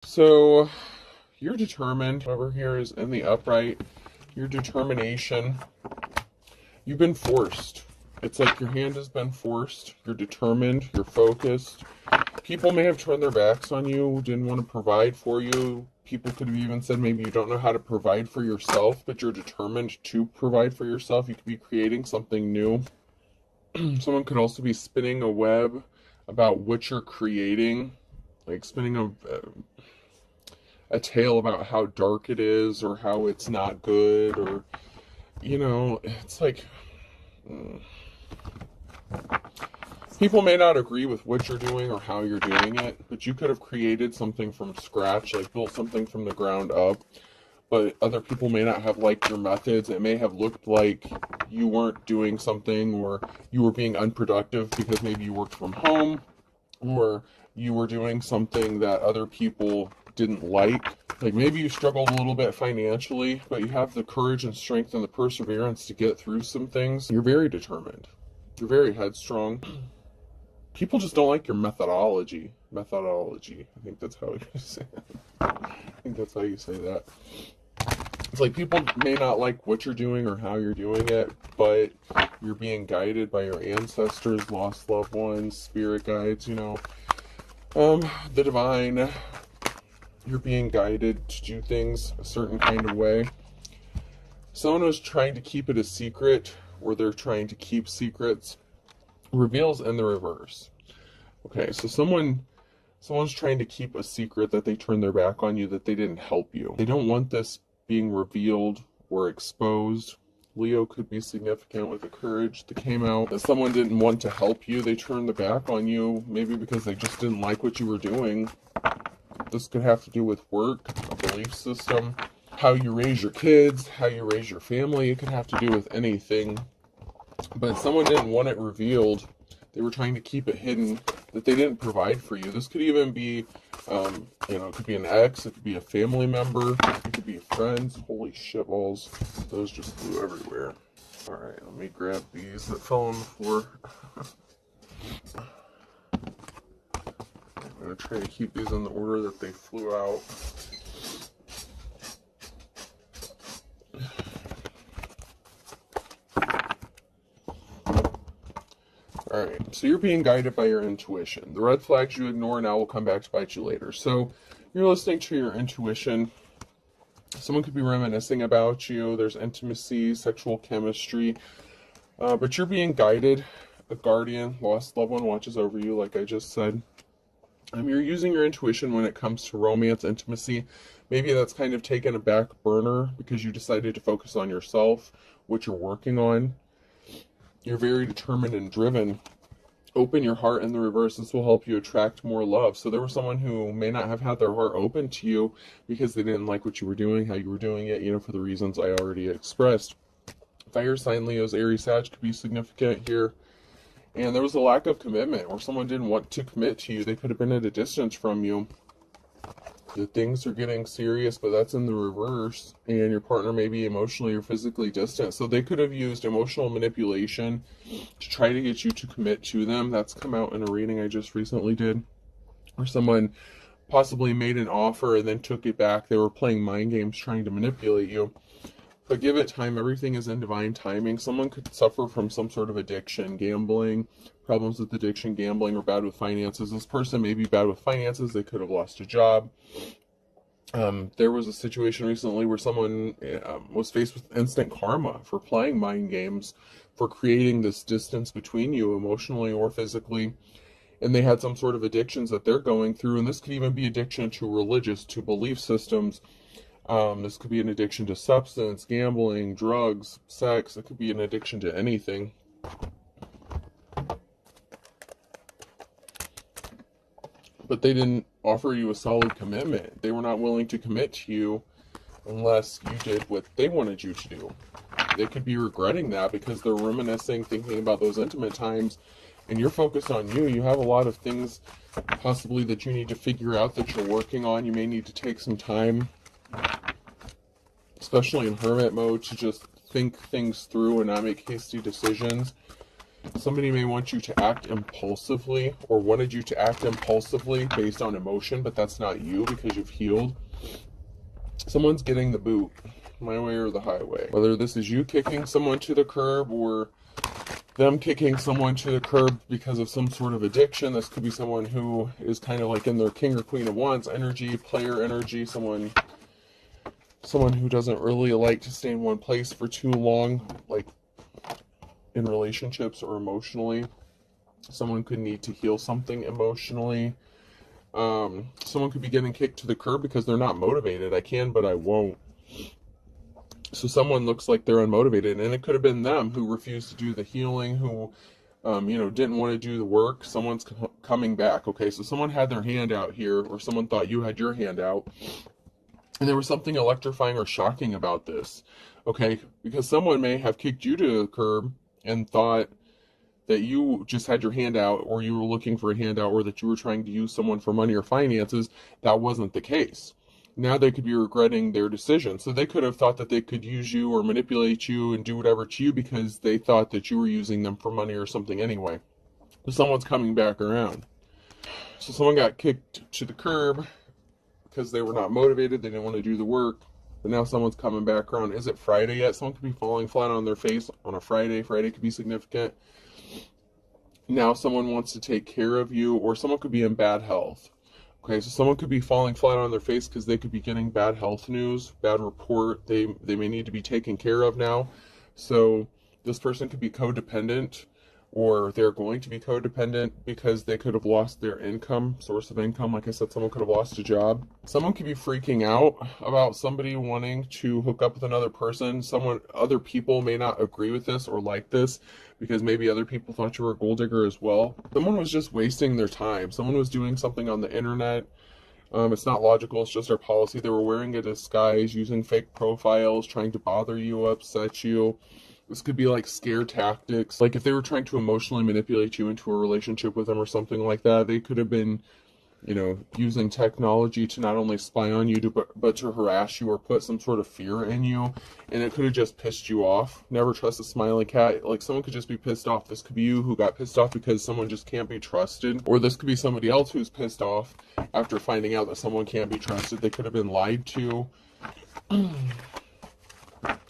So you're determined. Over here is in the upright. Your determination. You've been forced. It's like your hand has been forced. You're determined. You're focused. People may have turned their backs on you, didn't want to provide for you. People could have even said maybe you don't know how to provide for yourself, but you're determined to provide for yourself. You could be creating something new. Someone could also be spinning a web about what you're creating, like spinning a tale about how dark it is or how it's not good, or it's like people may not agree with what you're doing or how you're doing it, but you could have created something from scratch, like built something from the ground up. But other people may not have liked your methods. It may have looked like you weren't doing something, or you were being unproductive because maybe you worked from home, or you were doing something that other people didn't like. Like maybe you struggled a little bit financially, but you have the courage and strength and the perseverance to get through some things. You're very determined. You're very headstrong. People just don't like your methodology. Methodology. I think that's how you say it. I think that's how you say that. It's like people may not like what you're doing or how you're doing it, but you're being guided by your ancestors, lost loved ones, spirit guides, the divine. You're being guided to do things a certain kind of way. Someone who's trying to keep it a secret, or they're trying to keep secrets, reveals in the reverse. Okay, so someone's trying to keep a secret that they turned their back on you, that they didn't help you. They don't want this being revealed or exposed. Leo could be significant with the courage that came out. If someone didn't want to help you, they turned the back on you, maybe because they just didn't like what you were doing. This could have to do with work, a belief system, how you raise your kids, how you raise your family. It could have to do with anything. But someone didn't want it revealed. They were trying to keep it hidden, that they didn't provide for you. This could even be, it could be an ex, it could be a family member, it could be friends. Holy shitballs. Those just flew everywhere. Alright, let me grab these that fell on the floor. I'm going to try to keep these in the order that they flew out. Alright, so you're being guided by your intuition. The red flags you ignore now will come back to bite you later. So you're listening to your intuition. Someone could be reminiscing about you. There's intimacy, sexual chemistry. But you're being guided. A guardian, lost loved one watches over you, like I just said. You're using your intuition when it comes to romance, intimacy. Maybe that's kind of taken a back burner because you decided to focus on yourself, what you're working on. You're very determined and driven. Open your heart in the reverse. This will help you attract more love. So there was someone who may not have had their heart open to you because they didn't like what you were doing, how you were doing it, for the reasons I already expressed. Fire sign Leo's Aries Sag could be significant here. And there was a lack of commitment, or someone didn't want to commit to you. They could have been at a distance from you. The things are getting serious, but that's in the reverse. And your partner may be emotionally or physically distant. So they could have used emotional manipulation to try to get you to commit to them. That's come out in a reading I just recently did. Or someone possibly made an offer and then took it back. They were playing mind games trying to manipulate you. But give it time. Everything is in divine timing. Someone could suffer from some sort of addiction, gambling, problems with addiction, gambling, or bad with finances. This person may be bad with finances. They could have lost a job. There was a situation recently where someone was faced with instant karma for playing mind games, for creating this distance between you emotionally or physically. And they had some sort of addictions that they're going through. And this could even be addiction to religious, to belief systems. This could be an addiction to substance, gambling, drugs, sex. It could be an addiction to anything. But they didn't offer you a solid commitment. They were not willing to commit to you unless you did what they wanted you to do. They could be regretting that because they're reminiscing, thinking about those intimate times, and you're focused on you. You have a lot of things possibly that you need to figure out that you're working on. You may need to take some time, especially in hermit mode, to just think things through and not make hasty decisions. Somebody may want you to act impulsively, or wanted you to act impulsively based on emotion, but that's not you because you've healed. Someone's getting the boot, my way or the highway. Whether this is you kicking someone to the curb or them kicking someone to the curb because of some sort of addiction. This could be someone who is kind of like in their king or queen of wands energy, player energy, someone who doesn't really like to stay in one place for too long, like in relationships or emotionally. Someone could need to heal something emotionally. Someone could be getting kicked to the curb because they're not motivated. I can, but I won't. So someone looks like they're unmotivated, and it could have been them who refused to do the healing, who, didn't want to do the work. Someone's coming back. Okay, so someone had their hand out here, or someone thought you had your hand out, and there was something electrifying or shocking about this. Okay, because someone may have kicked you to the curb and thought that you just had your hand out, or you were looking for a handout, or that you were trying to use someone for money or finances. That wasn't the case. Now they could be regretting their decision. So they could have thought that they could use you or manipulate you and do whatever to you because they thought that you were using them for money or something anyway. So someone's coming back around. So someone got kicked to the curb because they were not motivated. They didn't want to do the work. But now someone's coming back around. Is it Friday yet? Someone could be falling flat on their face on a Friday. Friday could be significant. Now someone wants to take care of you, or someone could be in bad health. Okay, so someone could be falling flat on their face because they could be getting bad health news, bad report. They may need to be taken care of now. So this person could be codependent, or they're going to be codependent because they could have lost their income, source of income. Like I said, someone could have lost a job. Someone could be freaking out about somebody wanting to hook up with another person. Other people may not agree with this or like this, because maybe other people thought you were a gold digger as well. Someone was just wasting their time. Someone was doing something on the internet. It's not logical, it's just their policy. They were wearing a disguise, using fake profiles, trying to bother you, upset you. This could be like scare tactics. Like if they were trying to emotionally manipulate you into a relationship with them or something like that, they could have been, using technology to not only spy on you, but to harass you or put some sort of fear in you. And it could have just pissed you off. Never trust a smiling cat. Like someone could just be pissed off. This could be you who got pissed off because someone just can't be trusted. Or this could be somebody else who's pissed off after finding out that someone can't be trusted. They could have been lied to. And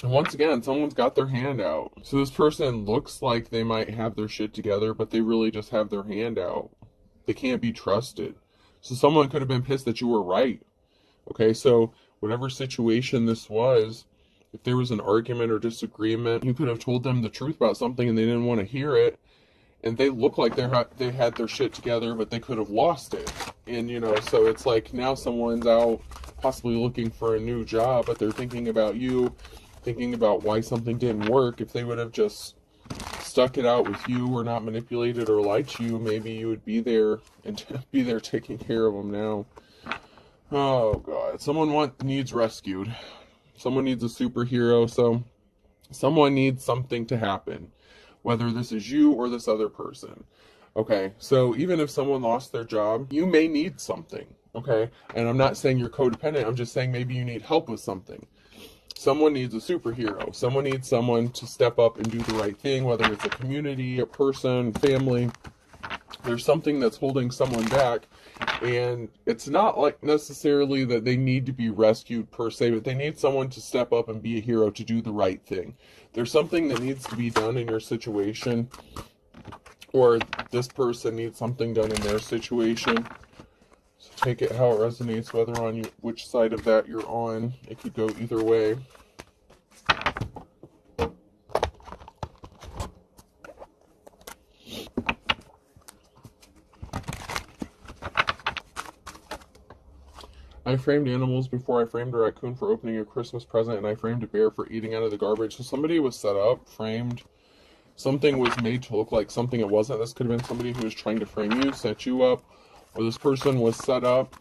once again, someone's got their hand out. So this person looks like they might have their shit together, but they really just have their hand out. They can't be trusted. So someone could have been pissed that you were right. Okay, so whatever situation this was, if there was an argument or disagreement, you could have told them the truth about something and they didn't want to hear it. And they look like they had their shit together, but they could have lost it. And, so it's like now someone's out possibly looking for a new job, but they're thinking about you, thinking about why something didn't work. If they would have just stuck it out with you or not manipulated or lied to you, maybe you would be there and be there taking care of them now. Oh, God. Someone needs rescued. Someone needs a superhero. So someone needs something to happen, whether this is you or this other person. Okay, so even if someone lost their job, you may need something. Okay, and I'm not saying you're codependent. I'm just saying maybe you need help with something. Someone needs a superhero. Someone needs someone to step up and do the right thing, whether it's a community, a person, family. There's something that's holding someone back, and it's not like necessarily that they need to be rescued per se, but they need someone to step up and be a hero to do the right thing. There's something that needs to be done in your situation, or this person needs something done in their situation. So take it how it resonates, whether on you, which side of that you're on. It could go either way. I framed animals before I framed a raccoon for opening a Christmas present, and I framed a bear for eating out of the garbage. So somebody was set up, framed. Something was made to look like something it wasn't. This could have been somebody who was trying to frame you, set you up, or this person was set up.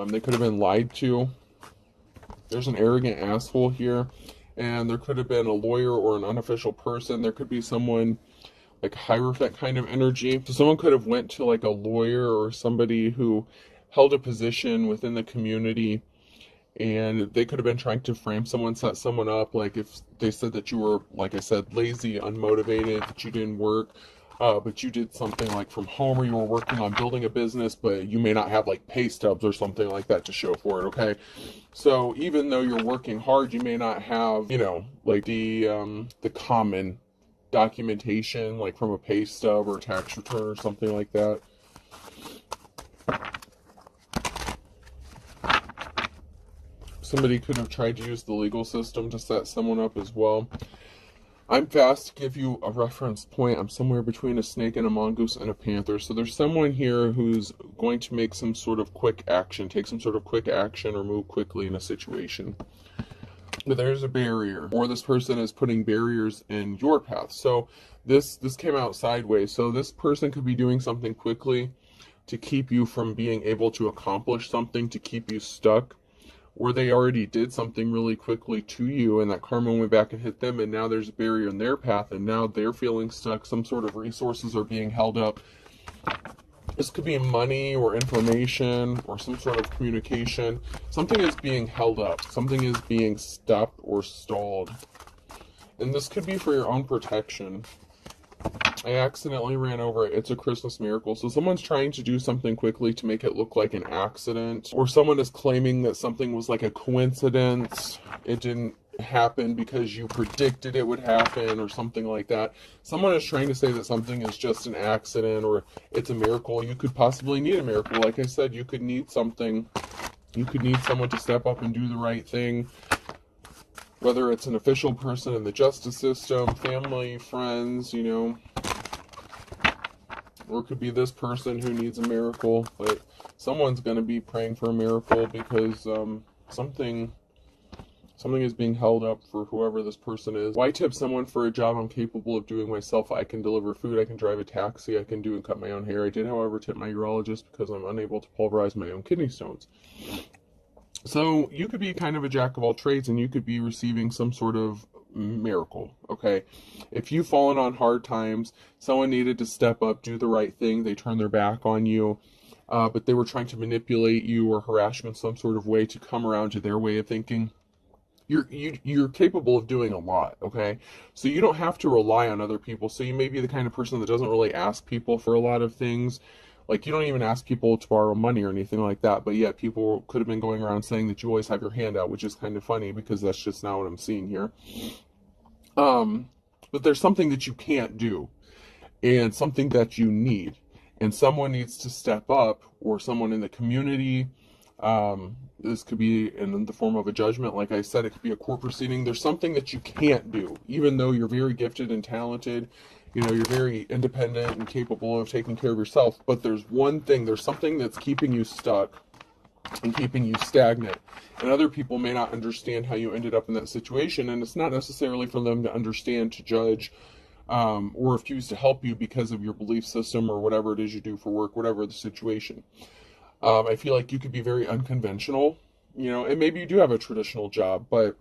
They could have been lied to. There's an arrogant asshole here, and there could have been a lawyer or an unofficial person. There could be someone like Hierophant kind of energy. So someone could have went to like a lawyer or somebody who held a position within the community And they could have been trying to frame someone, set someone up. Like if they said that you were, like I said, lazy, unmotivated, that you didn't work, but you did something like from home, or you were working on building a business, but you may not have like pay stubs or something like that to show for it, okay? So even though you're working hard, you may not have, you know, like the common documentation, like from a pay stub or a tax return or something like that. Somebody could have tried to use the legal system to set someone up as well. I'm fast to give you a reference point. I'm somewhere between a snake and a mongoose and a panther. So there's someone here who's going to make some sort of quick action, take some sort of quick action or move quickly in a situation. But there's a barrier, or this person is putting barriers in your path. So this came out sideways. So this person could be doing something quickly to keep you from being able to accomplish something, to keep you stuck. Or they already did something really quickly to you, and that karma went back and hit them, and now there's a barrier in their path, and now they're feeling stuck. Some sort of resources are being held up. This could be money or information or some sort of communication. Something is being held up. Something is being stopped or stalled. And this could be for your own protection. I accidentally ran over it. It's a Christmas miracle. So someone's trying to do something quickly to make it look like an accident. Or someone is claiming that something was like a coincidence. It didn't happen because you predicted it would happen or something like that. Someone is trying to say that something is just an accident or it's a miracle. You could possibly need a miracle. Like I said, you could need something. You could need someone to step up and do the right thing. Whether it's an official person in the justice system, family, friends, you know. Or it could be this person who needs a miracle. But someone's going to be praying for a miracle because something is being held up for whoever this person is. Why tip someone for a job I'm capable of doing myself? I can deliver food, I can drive a taxi, I can do and cut my own hair. I did, however, tip my urologist because I'm unable to pulverize my own kidney stones. So you could be kind of a jack of all trades, and you could be receiving some sort of miracle, okay? If you've fallen on hard times, someone needed to step up, do the right thing, they turned their back on you, but they were trying to manipulate you or harass you in some sort of way to come around to their way of thinking. You're capable of doing a lot, okay? So you don't have to rely on other people. So you may be the kind of person that doesn't really ask people for a lot of things. Like, you don't even ask people to borrow money or anything like that, but yet people could have been going around saying that you always have your hand out, which is kind of funny because that's just not what I'm seeing here. But there's something that you can't do and something that you need, and someone needs to step up, or someone in the community. This could be in the form of a judgment. Like I said, it could be a court proceeding. There's something that you can't do, even though you're very gifted and talented. You know, you're very independent and capable of taking care of yourself. But there's one thing, there's something that's keeping you stuck and keeping you stagnant. And other people may not understand how you ended up in that situation. And it's not necessarily for them to understand, to judge, or refuse to help you because of your belief system or whatever it is you do for work, whatever the situation. I feel like you could be very unconventional, you know, and maybe you do have a traditional job, but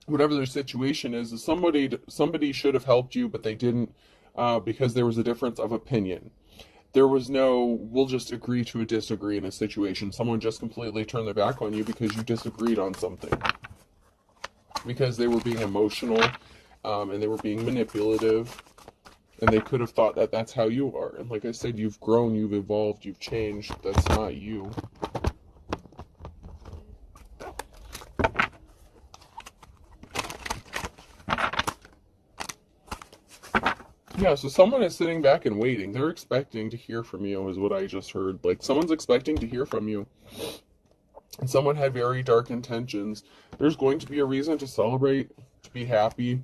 whatever their situation is somebody should have helped you, but they didn't, because there was a difference of opinion. There was no, we'll just agree to disagree in a situation. Someone just completely turned their back on you because you disagreed on something. Because they were being emotional, and they were being manipulative. And they could have thought that that's how you are. And like I said, you've grown, you've evolved, you've changed. That's not you. Yeah, so someone is sitting back and waiting. They're expecting to hear from you, is what I just heard. Like, someone's expecting to hear from you. And someone had very dark intentions. There's going to be a reason to celebrate, to be happy.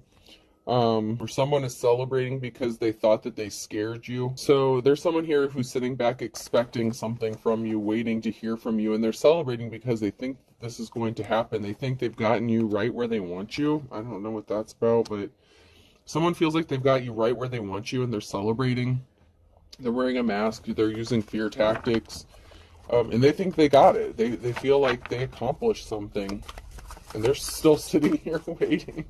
Or someone is celebrating because they thought that they scared you. So there's someone here who's sitting back expecting something from you, waiting to hear from you, and they're celebrating because they think this is going to happen. They think they've gotten you right where they want you. I don't know what that's about, but someone feels like they've got you right where they want you, and they're celebrating. They're wearing a mask, they're using fear tactics, and they think they got it. They feel like they accomplished something, and they're still sitting here waiting.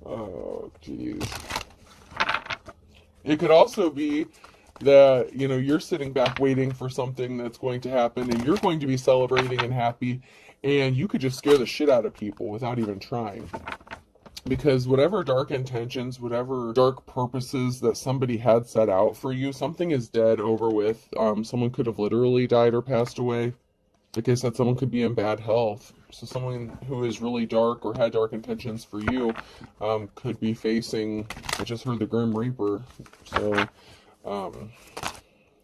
Oh, jeez. It could also be that, you know, you're sitting back waiting for something that's going to happen, and you're going to be celebrating and happy, and you could just scare the shit out of people without even trying. Because whatever dark intentions, whatever dark purposes that somebody had set out for you, something is dead, over with. Someone could have literally died or passed away. Like I said, someone could be in bad health. So someone who is really dark or had dark intentions for you could be facing, I just heard the Grim Reaper. So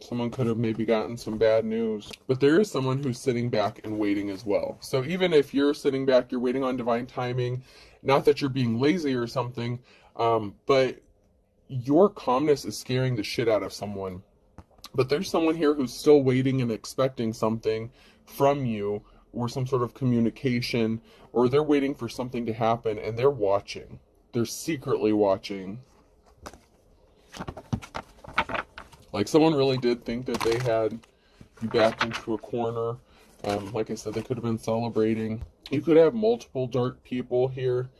someone could have maybe gotten some bad news. But there is someone who's sitting back and waiting as well. So even if you're sitting back, you're waiting on divine timing, not that you're being lazy or something, but your calmness is scaring the shit out of someone. But there's someone here who's still waiting and expecting something from you, or some sort of communication, or they're waiting for something to happen, and they're watching. They're secretly watching. Like someone really did think that they had you backed into a corner. Like I said, they could have been celebrating. You could have multiple dark people here.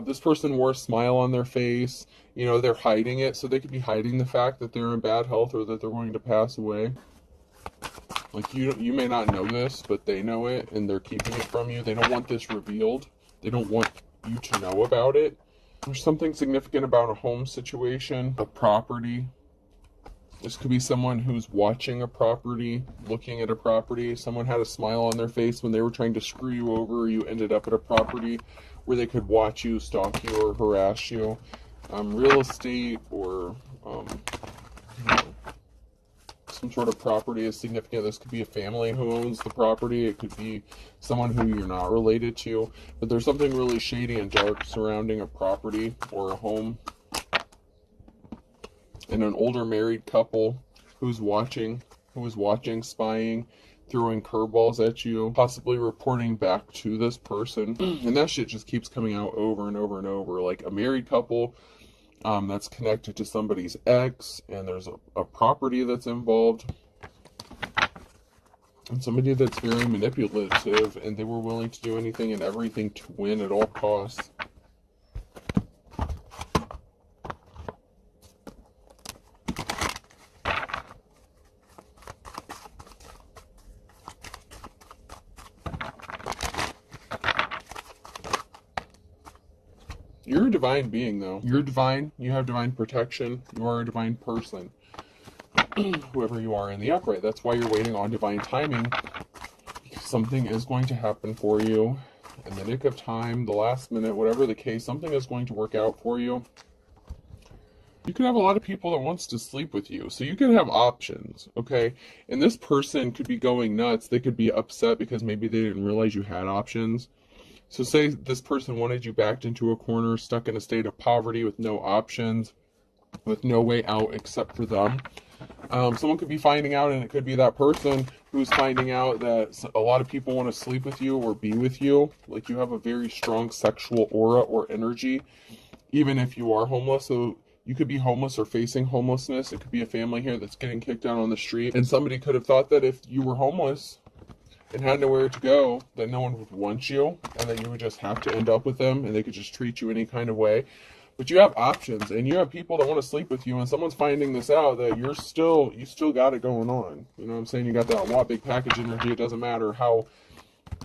This person wore a smile on their face. You know, they're hiding it, so they could be hiding the fact that they're in bad health or that they're going to pass away. Like you may not know this, but they know it, and they're keeping it from you. They don't want this revealed. They don't want you to know about it. There's something significant about a home situation, a property. This could be someone who's watching a property, looking at a property. Someone had a smile on their face when they were trying to screw you over. You ended up at a property where they could watch you, stalk you, or harass you. Real estate, or you know, some sort of property is significant. This could be a family who owns the property. It could be someone who you're not related to. But there's something really shady and dark surrounding a property or a home. And an older married couple who's watching, spying, throwing curveballs at you, possibly reporting back to this person. And that shit just keeps coming out over and over and over. Like a married couple that's connected to somebody's ex, and there's a property that's involved. And somebody that's very manipulative, and they were willing to do anything and everything to win at all costs. You're a divine being, though. You're divine. You have divine protection. You are a divine person. Whoever you are in the upright. That's why you're waiting on divine timing. Because something is going to happen for you in the nick of time, the last minute, whatever the case. Something is going to work out for you. You could have a lot of people that wants to sleep with you. So you could have options, okay? And this person could be going nuts. They could be upset because maybe they didn't realize you had options. So say this person wanted you backed into a corner, stuck in a state of poverty with no options, with no way out except for them. Someone could be finding out, and it could be that person who's finding out that a lot of people want to sleep with you or be with you. Like you have a very strong sexual aura or energy, even if you are homeless. So you could be homeless or facing homelessness. It could be a family here that's getting kicked out on the street. And somebody could have thought that if you were homeless and had nowhere to go, that no one would want you, and that you would just have to end up with them, and they could just treat you any kind of way. But you have options, and you have people that want to sleep with you, and someone's finding this out, that you still got it going on. You know what I'm saying? You got that lot big package energy. It doesn't matter how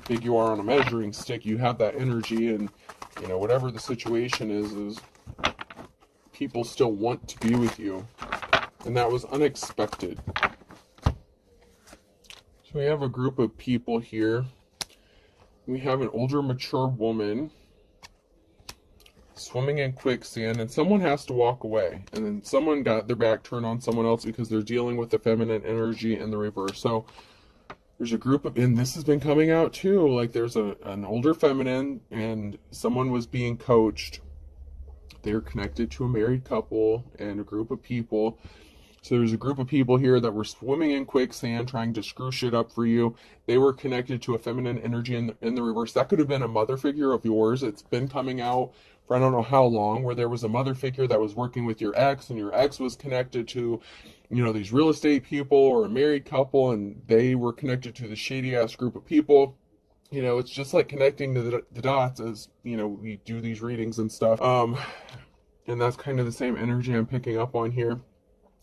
big you are on a measuring stick, you have that energy, and you know, whatever the situation is people still want to be with you. And that was unexpected. So we have a group of people here. We have an older, mature woman swimming in quicksand, and someone has to walk away. And then someone got their back turned on someone else because they're dealing with the feminine energy in the reverse. So there's a group of, and this has been coming out too, like there's an older feminine, and someone was being coached. They're connected to a married couple and a group of people. So there's a group of people here that were swimming in quicksand, trying to screw shit up for you. They were connected to a feminine energy in the reverse. That could have been a mother figure of yours. It's been coming out for I don't know how long, where there was a mother figure that was working with your ex, and your ex was connected to, you know, these real estate people or a married couple, and they were connected to the shady ass group of people. You know, it's just like connecting the dots as, you know, we do these readings and stuff. And that's kind of the same energy I'm picking up on here.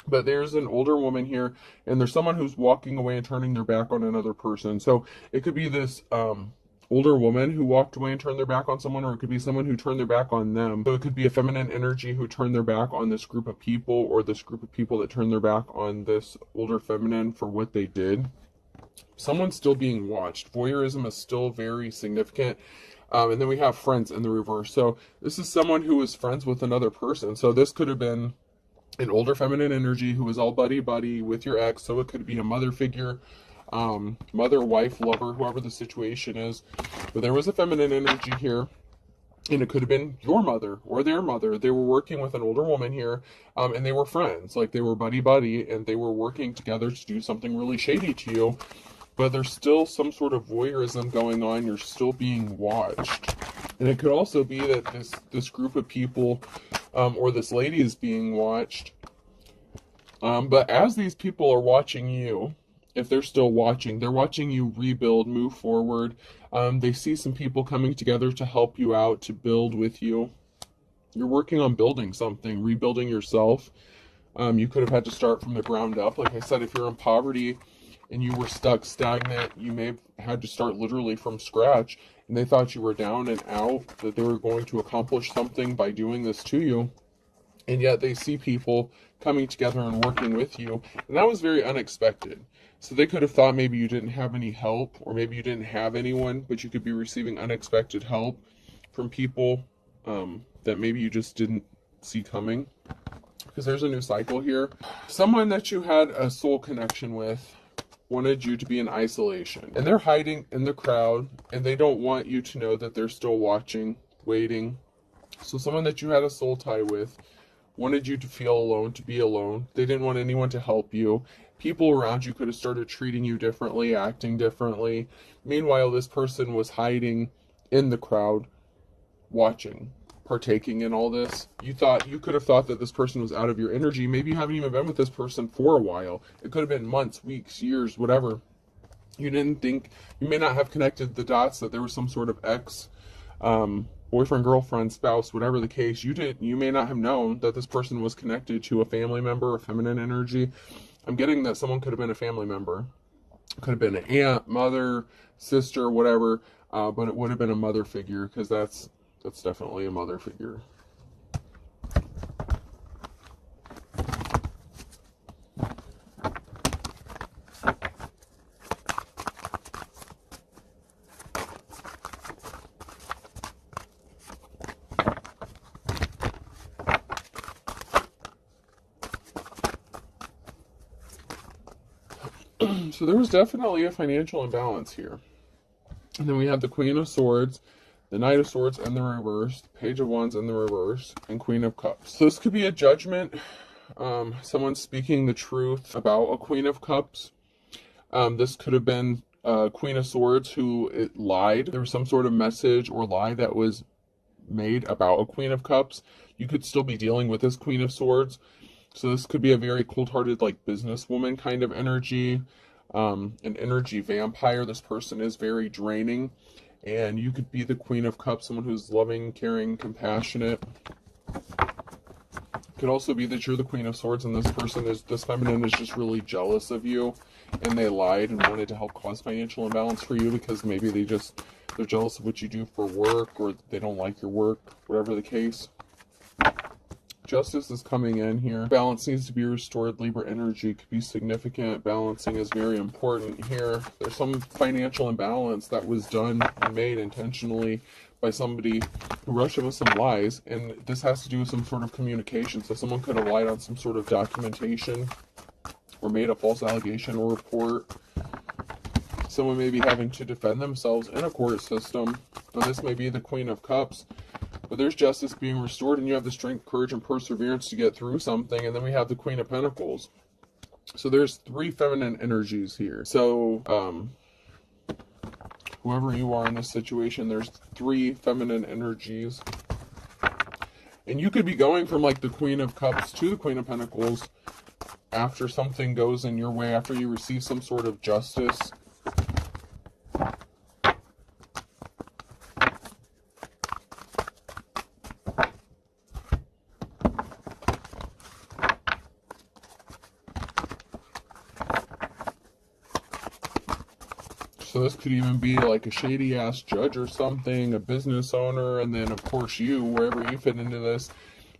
But there's an older woman here, and there's someone who's walking away and turning their back on another person. So it could be this older woman who walked away and turned their back on someone, or it could be someone who turned their back on them. So it could be a feminine energy who turned their back on this group of people, or this group of people that turned their back on this older feminine for what they did. Someone's still being watched. Voyeurism is still very significant. And then we have friends in the reverse. So this is someone who was friends with another person. So this could have been an older feminine energy who was all buddy-buddy with your ex. So it could be a mother figure, mother, wife, lover, whoever the situation is. But there was a feminine energy here. And it could have been your mother or their mother. They were working with an older woman here, and they were friends. Like, they were buddy-buddy, and they were working together to do something really shady to you. But there's still some sort of voyeurism going on. You're still being watched. And it could also be that this group of people, or this lady is being watched. But as these people are watching you, if they're still watching, they're watching you rebuild, move forward. They see some people coming together to help you out, to build with you. You're working on building something, rebuilding yourself. You could have had to start from the ground up. Like I said, if you're in poverty and you were stuck stagnant, you may have had to start literally from scratch, and they thought you were down and out, that they were going to accomplish something by doing this to you. And yet they see people coming together and working with you. And that was very unexpected. So they could have thought maybe you didn't have any help, or maybe you didn't have anyone, but you could be receiving unexpected help from people that maybe you just didn't see coming. Because there's a new cycle here. Someone that you had a soul connection with wanted you to be in isolation. And they're hiding in the crowd, and they don't want you to know that they're still watching, waiting. So someone that you had a soul tie with wanted you to feel alone, to be alone. They didn't want anyone to help you. People around you could have started treating you differently, acting differently. Meanwhile, this person was hiding in the crowd, watching, partaking in all this. You could have thought that this person was out of your energy. Maybe you haven't even been with this person for a while. It could have been months, weeks, years, whatever. You didn't think, you may not have connected the dots that there was some sort of ex, boyfriend, girlfriend, spouse, whatever the case. You may not have known that this person was connected to a family member, a feminine energy. I'm getting that someone could have been a family member. Could have been an aunt, mother, sister, whatever. But it would have been a mother figure, because that's definitely a mother figure. So there was definitely a financial imbalance here. And then we have the Queen of Swords, the Knight of Swords in the reverse, Page of Wands in the reverse, and Queen of Cups. So this could be a judgment. Someone speaking the truth about a Queen of Cups. This could have been Queen of Swords who lied. There was some sort of message or lie that was made about a Queen of Cups. You could still be dealing with this Queen of Swords. So this could be a very cold-hearted, like, businesswoman kind of energy. An energy vampire. This person is very draining. And you could be the Queen of Cups, someone who's loving, caring, compassionate. It could also be that you're the Queen of Swords and this feminine is just really jealous of you, and they lied and wanted to help cause financial imbalance for you because maybe they're jealous of what you do for work, or they don't like your work, whatever the case. Justice is coming in here. Balance needs to be restored. Libra energy could be significant. Balancing is very important here. There's some financial imbalance that was done and made intentionally by somebody who rushed in with some lies, and this has to do with some sort of communication. So someone could have lied on some sort of documentation or made a false allegation or report. Someone may be having to defend themselves in a court system. Now, this may be the Queen of Cups. But there's justice being restored, and you have the strength, courage, and perseverance to get through something. And then we have the Queen of Pentacles. So there's 3 feminine energies here. So whoever you are in this situation, there's 3 feminine energies. And you could be going from like the Queen of Cups to the Queen of Pentacles after something goes in your way, after you receive some sort of justice. So this could even be like a shady ass judge or something, a business owner, and then of course you, wherever you fit into this,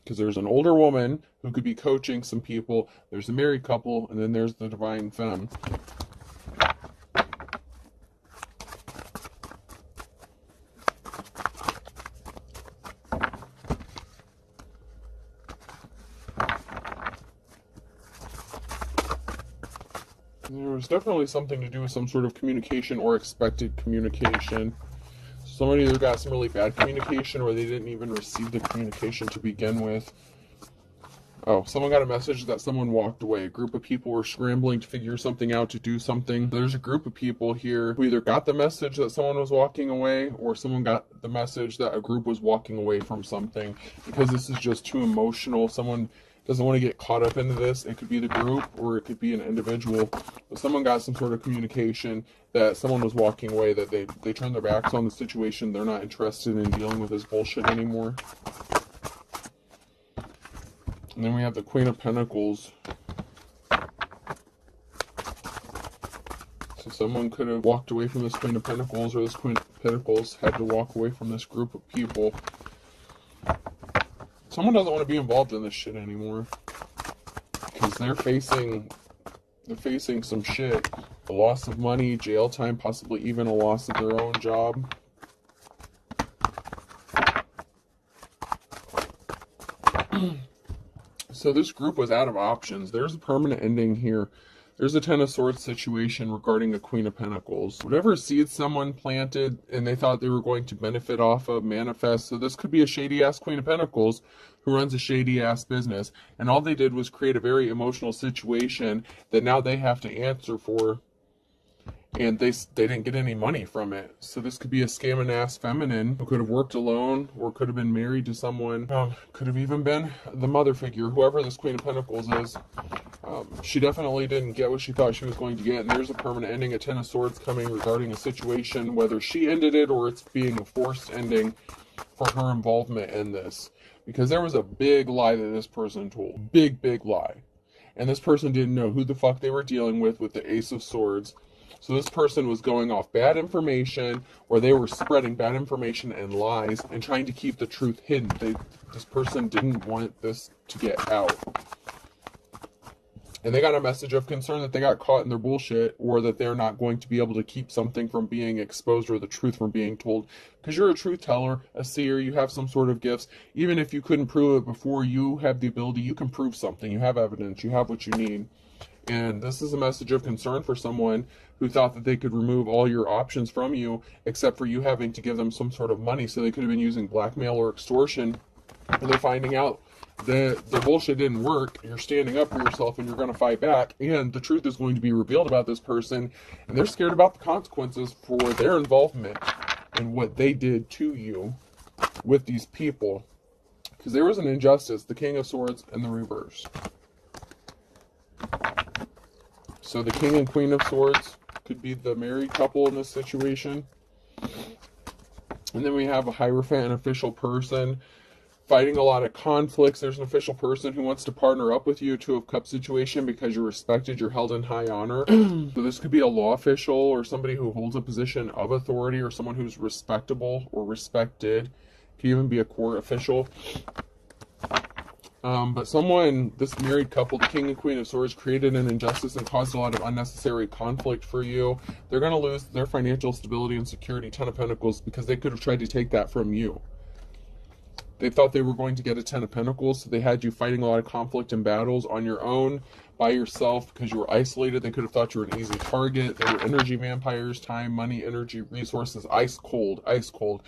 because there's an older woman who could be coaching some people, there's a married couple, and then there's the divine femme. There was definitely something to do with some sort of communication or expected communication. Somebody either got some really bad communication or they didn't even receive the communication to begin with. Oh, someone got a message that someone walked away. A group of people were scrambling to figure something out, to do something. There's a group of people here who either got the message that someone was walking away, or someone got the message that a group was walking away from something, because this is just too emotional. Someone doesn't want to get caught up into this. It could be the group or it could be an individual. But someone got some sort of communication that someone was walking away, that they turned their backs on the situation. They're not interested in dealing with this bullshit anymore. And then we have the Queen of Pentacles. So someone could have walked away from this Queen of Pentacles, or this Queen of Pentacles had to walk away from this group of people. Someone doesn't want to be involved in this shit anymore, because they're facing some shit. A loss of money, jail time, possibly even a loss of their own job. So this group was out of options. There's a permanent ending here. There's a Ten of Swords situation regarding a Queen of Pentacles. Whatever seeds someone planted and they thought they were going to benefit off of, manifest. So this could be a shady-ass Queen of Pentacles who runs a shady-ass business. And all they did was create a very emotional situation that now they have to answer for. And they didn't get any money from it. So this could be a scamming ass feminine who could have worked alone or could have been married to someone. Could have even been the mother figure, whoever this Queen of Pentacles is. She definitely didn't get what she thought she was going to get. And there's a permanent ending, a Ten of Swords coming regarding a situation, whether she ended it or it's being a forced ending for her involvement in this. Because there was a big lie that this person told. Big, big lie. And this person didn't know who the fuck they were dealing with the Ace of Swords. So this person was going off bad information, or they were spreading bad information and lies and trying to keep the truth hidden. This person didn't want this to get out. And they got a message of concern that they got caught in their bullshit, or that they're not going to be able to keep something from being exposed or the truth from being told. Because you're a truth teller, a seer, you have some sort of gifts. Even if you couldn't prove it before, you have the ability, you can prove something. You have evidence, you have what you need. And this is a message of concern for someone who thought that they could remove all your options from you, except for you having to give them some sort of money. So they could have been using blackmail or extortion. And they're finding out that the bullshit didn't work. You're standing up for yourself and you're going to fight back. And the truth is going to be revealed about this person. And they're scared about the consequences for their involvement and what they did to you with these people. Because there was an injustice, the King of Swords and the reverse. So the King and Queen of Swords could be the married couple in this situation. And then we have a Hierophant, an official person, fighting a lot of conflicts. There's an official person who wants to partner up with you, Two of Cups situation, because you're respected, you're held in high honor. So this could be a law official or somebody who holds a position of authority, or someone who's respectable or respected. It could even be a court official. But someone, this married couple, the King and Queen of Swords, created an injustice and caused a lot of unnecessary conflict for you. They're going to lose their financial stability and security, Ten of Pentacles, because they could have tried to take that from you. They thought they were going to get a Ten of Pentacles, so they had you fighting a lot of conflict and battles on your own, by yourself, because you were isolated. They could have thought you were an easy target. They were energy vampires, time, money, energy, resources, ice cold, ice cold.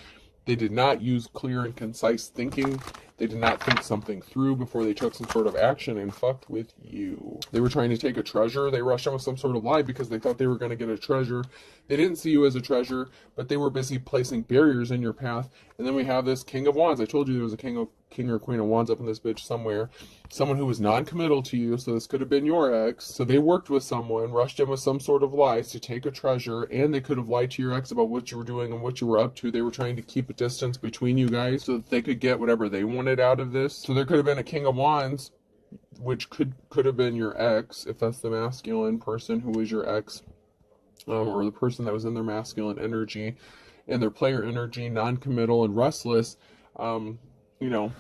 They did not use clear and concise thinking. They did not think something through before they took some sort of action and fucked with you. They were trying to take a treasure. They rushed in with some sort of lie because they thought they were going to get a treasure. They didn't see you as a treasure, but they were busy placing barriers in your path. And then we have this King of Wands. I told you there was a King or Queen of Wands up in this bitch somewhere. Someone who was non-committal to you, so this could have been your ex. So they worked with someone, rushed in with some sort of lies to take a treasure, and they could have lied to your ex about what you were doing and what you were up to. They were trying to keep a distance between you guys so that they could get whatever they wanted out of this. So there could have been a King of Wands, which could have been your ex, if that's the masculine person who was your ex. or the person that was in their masculine energy and their player energy, non-committal and restless, you know,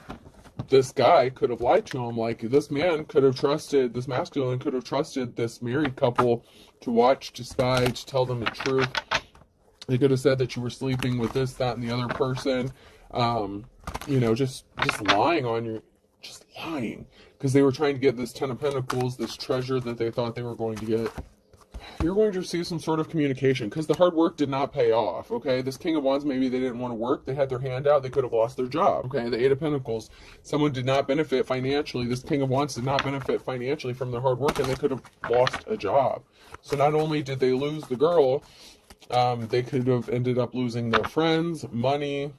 this guy could have lied to him. Like, this man could have trusted, this masculine could have trusted this married couple to watch, to spy, to tell them the truth. They could have said that you were sleeping with this, that, and the other person. You know, just lying on you, just lying, because they were trying to get this Ten of Pentacles, this treasure that they thought they were going to get. You're going to receive some sort of communication, because the hard work did not pay off, okay? This King of Wands, maybe they didn't want to work. They had their hand out. They could have lost their job, okay? The Eight of Pentacles, someone did not benefit financially. This King of Wands did not benefit financially from their hard work, and they could have lost a job. So not only did they lose the girl, they could have ended up losing their friends, money,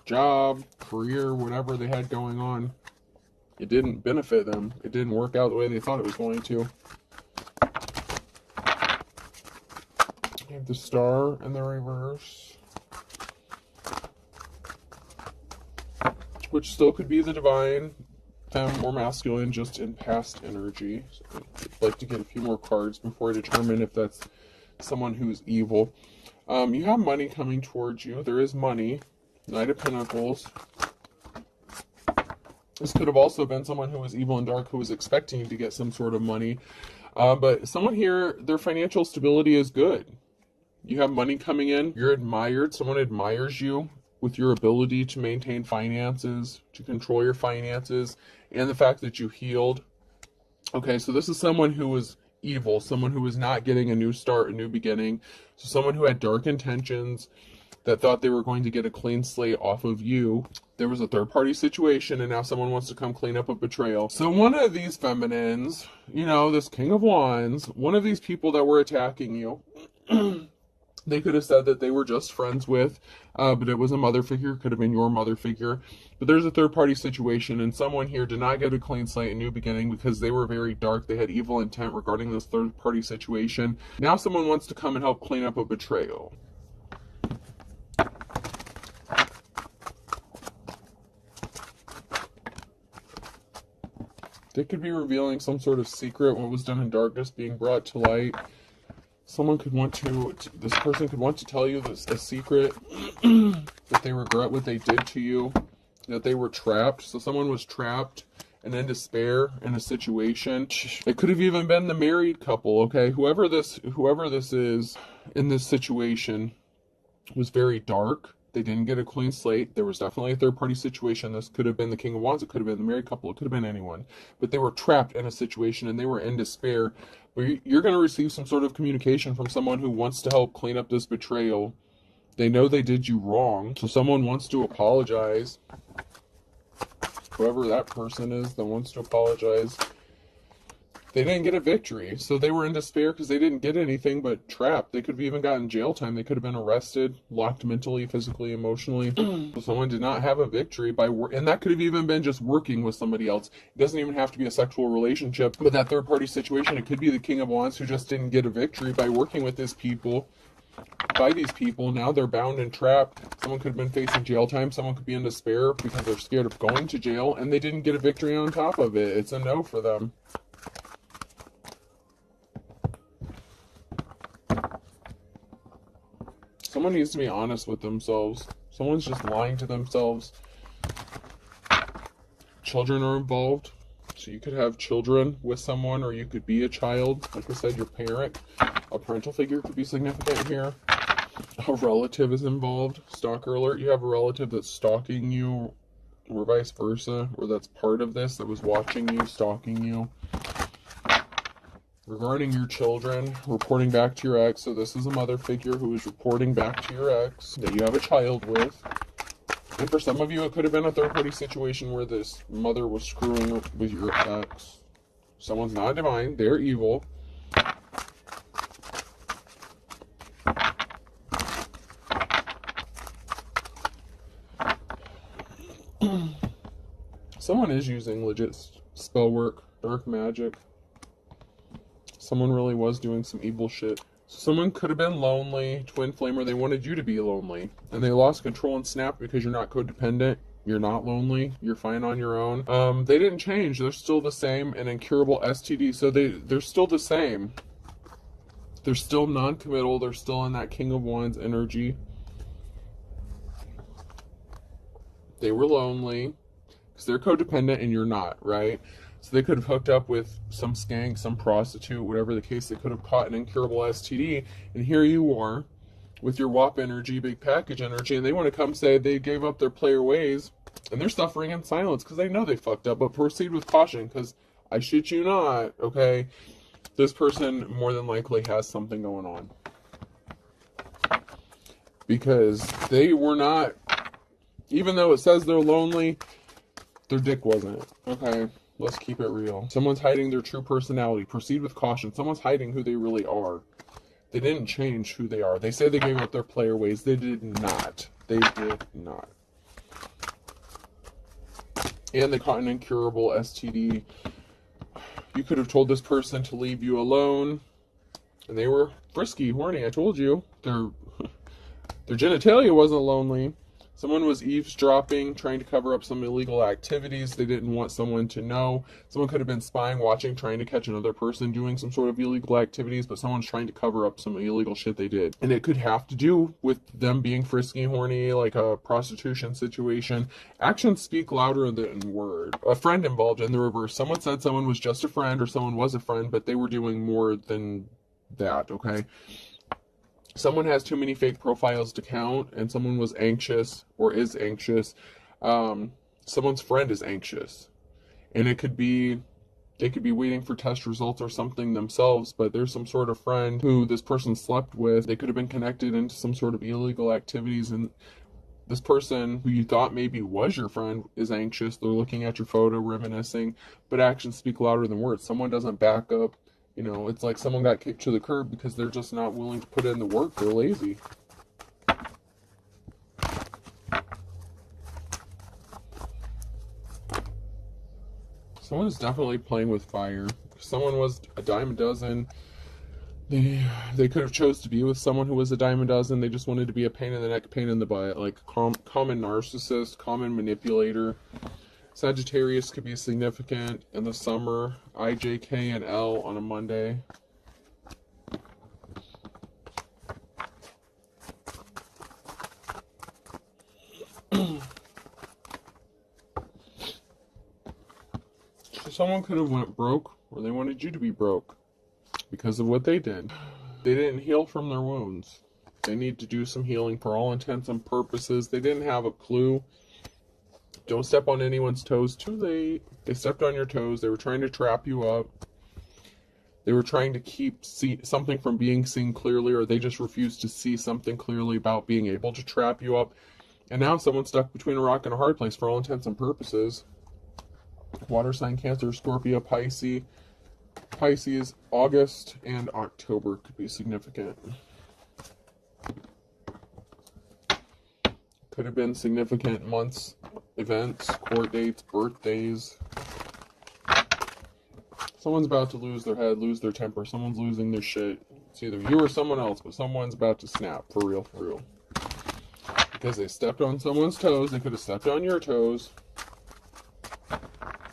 job, career, whatever they had going on. It didn't benefit them. It didn't work out the way they thought it was going to. You have the Star in the reverse, which still could be the divine, femme, or masculine, just in past energy. So I'd like to get a few more cards before I determine if that's someone who's evil. You have money coming towards you. There is money. Knight of Pentacles. This could have also been someone who was evil and dark, who was expecting to get some sort of money. But someone here, their financial stability is good. You have money coming in. You're admired. Someone admires you with your ability to maintain finances, to control your finances, and the fact that you healed. Okay, so this is someone who was evil, someone who was not getting a new start, a new beginning. So someone who had dark intentions, that thought they were going to get a clean slate off of you. There was a third-party situation, and now someone wants to come clean up a betrayal. So one of these feminines, you know, this King of Wands, one of these people that were attacking you, they could have said that they were just friends with, but it was a mother figure, could have been your mother figure. But there's a third-party situation, and someone here did not get a clean slate, a new beginning, because they were very dark. They had evil intent regarding this third-party situation. Now someone wants to come and help clean up a betrayal. They could be revealing some sort of secret, what was done in darkness being brought to light. Someone could want to, this person could want to tell you this, a secret, that they regret what they did to you, that they were trapped. So someone was trapped and in despair in a situation. It could have even been the married couple, okay? Whoever this is in this situation was very dark. They didn't get a clean slate. There was definitely a third-party situation. This could have been the King of Wands. It could have been the married couple. It could have been anyone. But they were trapped in a situation, and they were in despair. But you're going to receive some sort of communication from someone who wants to help clean up this betrayal. They know they did you wrong, so someone wants to apologize. Whoever that person is that wants to apologize. They didn't get a victory, so they were in despair because they didn't get anything but trapped. They could have even gotten jail time. They could have been arrested, locked mentally, physically, emotionally. So someone did not have a victory by and that could have even been just working with somebody else. It doesn't even have to be a sexual relationship. But that third-party situation, it could be the King of Wands who just didn't get a victory by working with these people. By these people, now they're bound and trapped. Someone could have been facing jail time. Someone could be in despair because they're scared of going to jail, and they didn't get a victory on top of it. It's a no for them. Someone needs to be honest with themselves. Someone's just lying to themselves. Children are involved. So you could have children with someone, or you could be a child. Like I said, your parent. A parental figure could be significant here. A relative is involved. Stalker alert. You have a relative that's stalking you, or vice versa, or that's part of this, that was watching you, stalking you. Regarding your children, reporting back to your ex. So this is a mother figure who is reporting back to your ex that you have a child with. And for some of you, it could have been a third-party situation where this mother was screwing with your ex. Someone's not divine. They're evil. Someone is using legit spell work, dark magic. Someone really was doing some evil shit. Someone could have been lonely, twin flame, or they wanted you to be lonely. And they lost control and snapped because you're not codependent. You're not lonely. You're fine on your own. They didn't change. They're still the same. An incurable STD. So they're still the same. They're still non-committal. They're still in that King of Wands energy. They were lonely because they're codependent and you're not, right? So they could have hooked up with some skank, some prostitute, whatever the case. They could have caught an incurable STD. And here you are with your WAP energy, big package energy, and they want to come say they gave up their player ways and they're suffering in silence because they know they fucked up. But proceed with caution because I shit you not, okay? This person more than likely has something going on. Because they were not, even though it says they're lonely, their dick wasn't, okay? Let's keep it real. Someone's hiding their true personality. Proceed with caution. Someone's hiding who they really are. They didn't change who they are. They say they gave up their player ways. They did not. They did not. And they caught an incurable STD. You could have told this person to leave you alone. And they were frisky, horny. I told you. Their genitalia wasn't lonely. Someone was eavesdropping, trying to cover up some illegal activities. They didn't want someone to know. Someone could have been spying, watching, trying to catch another person doing some sort of illegal activities, but someone's trying to cover up some illegal shit they did. And it could have to do with them being frisky, horny, like a prostitution situation. Actions speak louder than words. A friend involved in the reverse. Someone said someone was just a friend or someone was a friend, but they were doing more than that, okay? Someone has too many fake profiles to count, and someone was anxious or is anxious. Someone's friend is anxious, and it could be, they could be waiting for test results or something themselves, but there's some sort of friend who this person slept with. They could have been connected into some sort of illegal activities, and this person who you thought maybe was your friend is anxious. They're looking at your photo, reminiscing, but actions speak louder than words. Someone doesn't back up. You know, it's like someone got kicked to the curb because they're just not willing to put in the work. They're lazy. Someone is definitely playing with fire. Someone was a dime a dozen. They could have chose to be with someone who was a dime a dozen. They just wanted to be a pain in the neck, pain in the butt. Like common narcissist, common manipulator. Sagittarius could be significant in the summer. I, J, K, and L on a Monday. So someone could have went broke, or they wanted you to be broke because of what they did. They didn't heal from their wounds. They need to do some healing for all intents and purposes. They didn't have a clue. Don't step on anyone's toes too late. They stepped on your toes. They were trying to trap you up. They were trying to keep something from being seen clearly, or they just refused to see something clearly about being able to trap you up. And now someone's stuck between a rock and a hard place for all intents and purposes. Water sign, Cancer, Scorpio, Pisces. Pisces, August and October could be significant. Could have been significant months, events, court dates, birthdays. Someone's about to lose their head, lose their temper. Someone's losing their shit. It's either you or someone else, but someone's about to snap, for real, for real. Because they stepped on someone's toes. They could have stepped on your toes.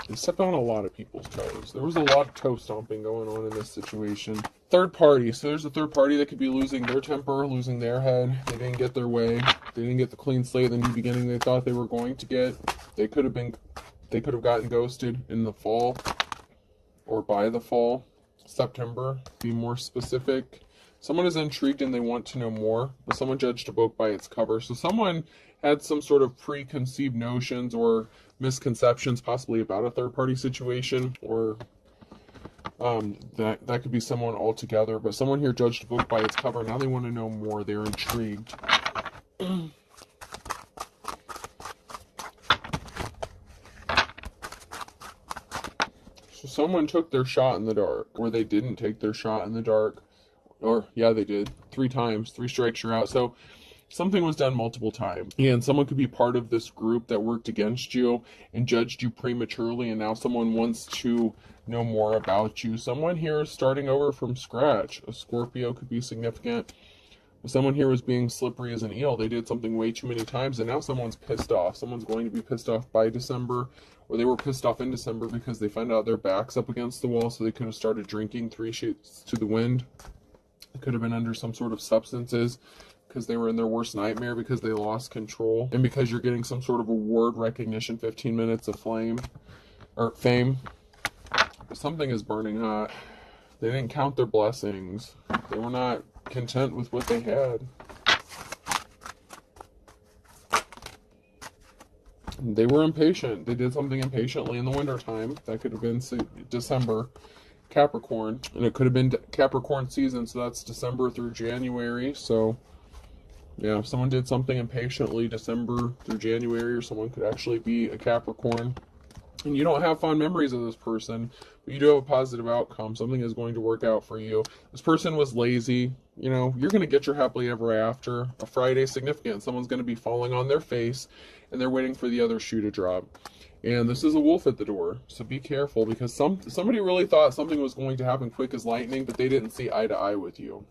They stepped on a lot of people's toes. There was a lot of toe stomping going on in this situation. Third party. So there's a third party that could be losing their temper, losing their head. They didn't get their way. They didn't get the clean slate, the new beginning they thought they were going to get. They could have gotten ghosted in the fall or by the fall. September, be more specific. Someone is intrigued and they want to know more, but someone judged a book by its cover. So someone had some sort of preconceived notions or misconceptions possibly about a third-party situation, or that could be someone altogether, but someone here judged a book by its cover. Now they want to know more. They're intrigued. So someone took their shot in the dark, or they didn't take their shot in the dark, or yeah, they did 3 times, 3 strikes, you're out. So something was done multiple times, and someone could be part of this group that worked against you and judged you prematurely, and now someone wants to know more about you. Someone here is starting over from scratch. A Scorpio could be significant. Someone here was being slippery as an eel. They did something way too many times, and now someone's pissed off. Someone's going to be pissed off by December, or they were pissed off in December because they found out their back's up against the wall, so they could have started drinking 3 sheets to the wind. It could have been under some sort of substances because they were in their worst nightmare because they lost control. And because you're getting some sort of award recognition, 15 minutes of fame. Something is burning hot. They didn't count their blessings. They were not content with what they had. They were impatient. They did something impatiently in the wintertime. That could have been December, Capricorn. And it could have been Capricorn season, so that's December through January. So, yeah, if someone did something impatiently December through January, or someone could actually be a Capricorn. And you don't have fond memories of this person, but you do have a positive outcome. Something is going to work out for you. This person was lazy. You know, you're going to get your happily ever after. A Friday significant. Someone's going to be falling on their face, and they're waiting for the other shoe to drop. And this is a wolf at the door, so be careful, because somebody really thought something was going to happen quick as lightning, but they didn't see eye to eye with you.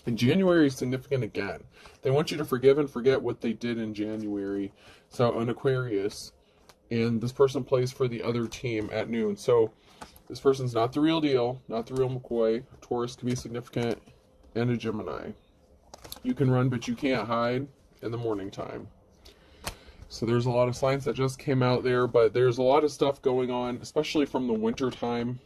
And January is significant again. They want you to forgive and forget what they did in January. So an Aquarius. And this person plays for the other team at noon. So this person's not the real deal, not the real McCoy. Taurus can be significant, and a Gemini. You can run, but you can't hide in the morning time. So there's a lot of signs that just came out there, but there's a lot of stuff going on, especially from the winter time,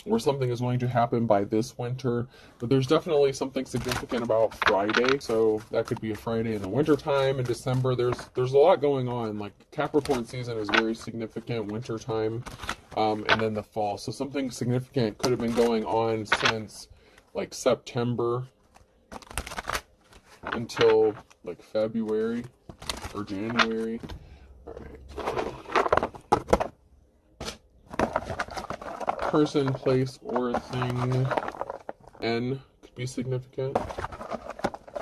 where something is going to happen by this winter. But there's definitely something significant about Friday. So that could be a Friday in the winter time. In December, there's a lot going on. Like Capricorn season is very significant, winter time, and then the fall. So something significant could have been going on since like September until like February or January. All right. Person, place, or thing. N could be significant.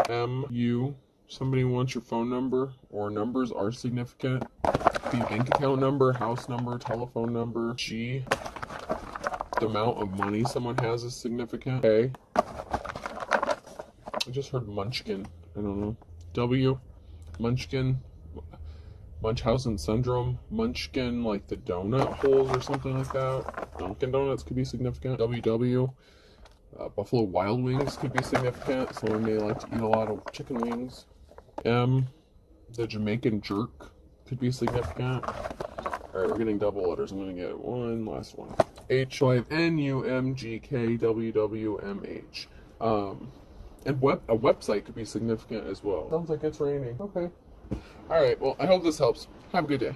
M, you. Somebody wants your phone number, or numbers are significant. The bank account number, house number, telephone number. G, the amount of money someone has is significant. K, I just heard Munchkin. I don't know. W, Munchkin. Munchausen syndrome, Munchkin, like the donut holes or something like that. Dunkin' Donuts could be significant. WW, Buffalo Wild Wings could be significant. Someone may like to eat a lot of chicken wings. M, the Jamaican jerk could be significant. Alright, we're getting double letters. I'm going to get one last one. H, so I have N, U, M, G, K, W, W, M, H. And a website could be significant as well. Sounds like it's raining. Okay. Alright, well, I hope this helps. Have a good day.